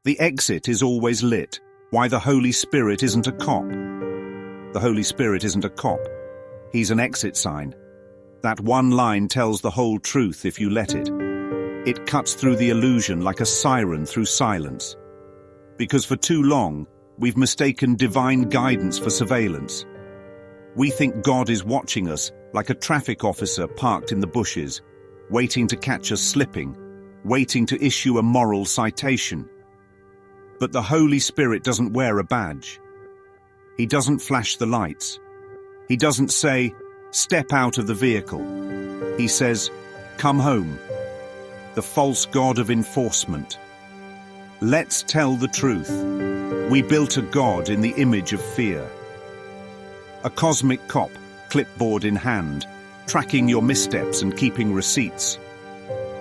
The exit is always lit. Why the Holy Spirit isn't a cop? The Holy Spirit isn't a cop. He's an exit sign. That one line tells the whole truth if you let it. It cuts through the illusion like a siren through silence. Because for too long, we've mistaken divine guidance for surveillance. We think God is watching us like a traffic officer parked in the bushes, waiting to catch us slipping, waiting to issue a moral citation. But the Holy Spirit doesn't wear a badge. He doesn't flash the lights. He doesn't say, "Step out of the vehicle." He says, "Come home." The false god of enforcement. Let's tell the truth. We built a god in the image of fear. A cosmic cop, clipboard in hand, tracking your missteps and keeping receipts.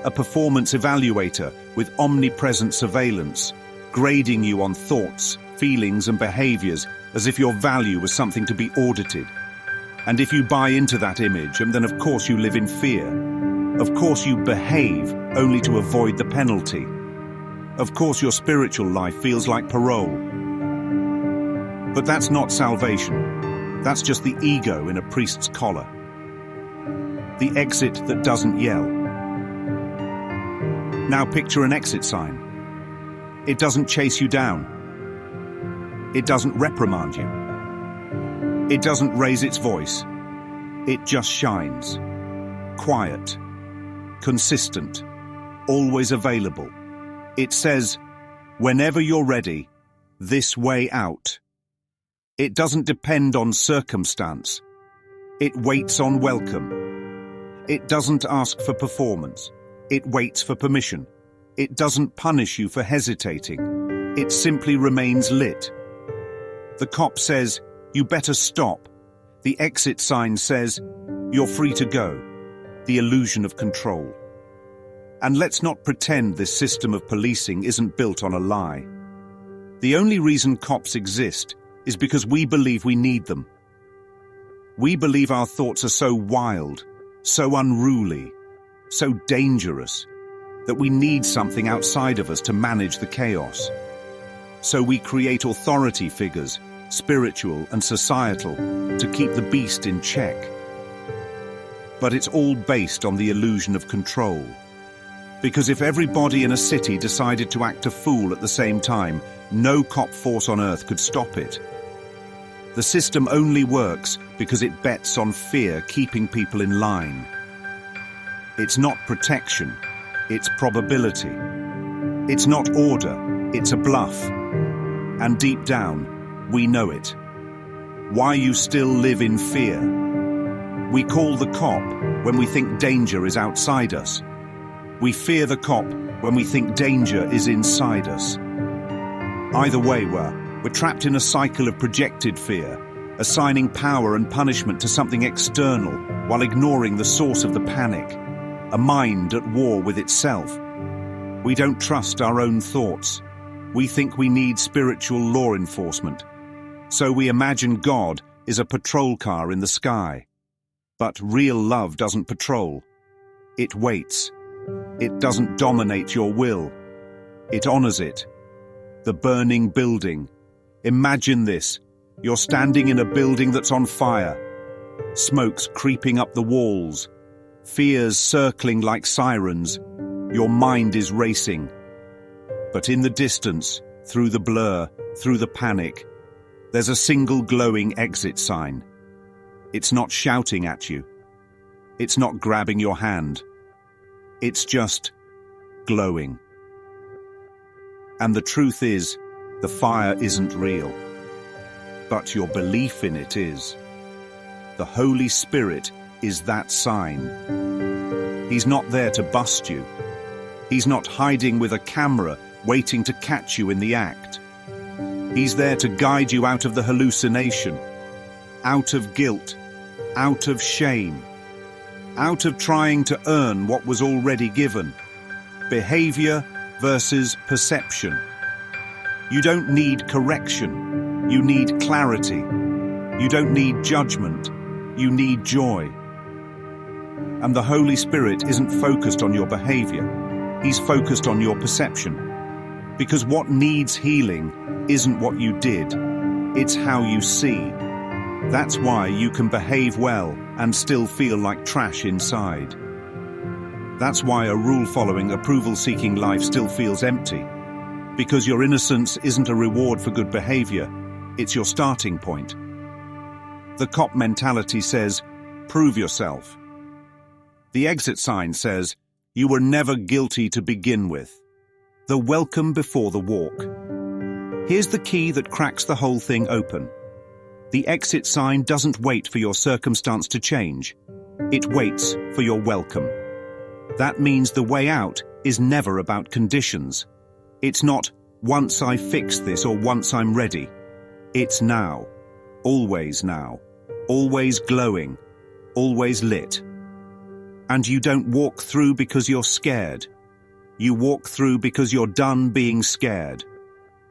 A performance evaluator with omnipresent surveillance, grading you on thoughts, feelings and behaviors as if your value was something to be audited. And if you buy into that image, then of course you live in fear. Of course you behave only to avoid the penalty. Of course your spiritual life feels like parole. But that's not salvation. That's just the ego in a priest's collar. The exit that doesn't yell. Now picture an exit sign. It doesn't chase you down. It doesn't reprimand you. It doesn't raise its voice. It just shines. Quiet. Consistent. Always available. It says, whenever you're ready, this way out. It doesn't depend on circumstance. It waits on welcome. It doesn't ask for performance. It waits for permission. It doesn't punish you for hesitating. It simply remains lit. The cop says, "You better stop." The exit sign says, "You're free to go." The illusion of control. And let's not pretend this system of policing isn't built on a lie. The only reason cops exist is because we believe we need them. We believe our thoughts are so wild, so unruly, so dangerous, that we need something outside of us to manage the chaos. So we create authority figures, spiritual and societal, to keep the beast in check. But it's all based on the illusion of control. Because if everybody in a city decided to act a fool at the same time, no cop force on earth could stop it. The system only works because it bets on fear keeping people in line. It's not protection, it's probability. It's not order, it's a bluff. And deep down, we know it. Why you still live in fear. We call the cop when we think danger is outside us. We fear the cop when we think danger is inside us. Either way, we're trapped in a cycle of projected fear, assigning power and punishment to something external while ignoring the source of the panic, a mind at war with itself. We don't trust our own thoughts. We think we need spiritual law enforcement. So we imagine God is a patrol car in the sky. But real love doesn't patrol. It waits. It doesn't dominate your will. It honors it. The burning building. Imagine this. You're standing in a building that's on fire. Smoke's creeping up the walls. Fears circling like sirens. Your mind is racing. But in the distance, through the blur, through the panic, there's a single glowing exit sign. It's not shouting at you. It's not grabbing your hand. It's just glowing. And the truth is, the fire isn't real. But your belief in it is. The Holy Spirit is that sign. He's not there to bust you. He's not hiding with a camera waiting to catch you in the act. He's there to guide you out of the hallucination, out of guilt, out of shame, out of trying to earn what was already given. Behavior versus perception. You don't need correction. You need clarity. You don't need judgment. You need joy. And the Holy Spirit isn't focused on your behavior. He's focused on your perception. Because what needs healing isn't what you did, it's how you see. That's why you can behave well and still feel like trash inside. That's why a rule-following, approval-seeking life still feels empty. Because your innocence isn't a reward for good behavior, it's your starting point. The cop mentality says, prove yourself. The exit sign says, you were never guilty to begin with. The welcome before the walk. Here's the key that cracks the whole thing open. The exit sign doesn't wait for your circumstance to change. It waits for your welcome. That means the way out is never about conditions. It's not, once I fix this or once I'm ready. It's now. Always now. Always glowing. Always lit. And you don't walk through because you're scared. You walk through because you're done being scared.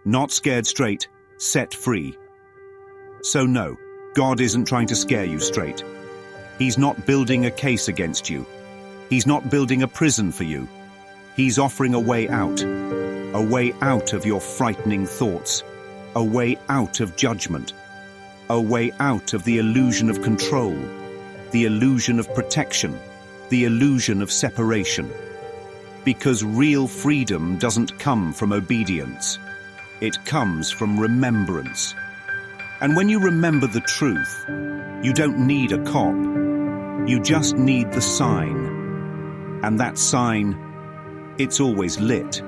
Not scared straight, set free. So no, God isn't trying to scare you straight. He's not building a case against you. He's not building a prison for you. He's offering a way out of your frightening thoughts, a way out of judgment, a way out of the illusion of control, the illusion of protection, the illusion of separation. Because real freedom doesn't come from obedience. It comes from remembrance. And when you remember the truth, you don't need a cop. You just need the sign. And that sign, it's always lit.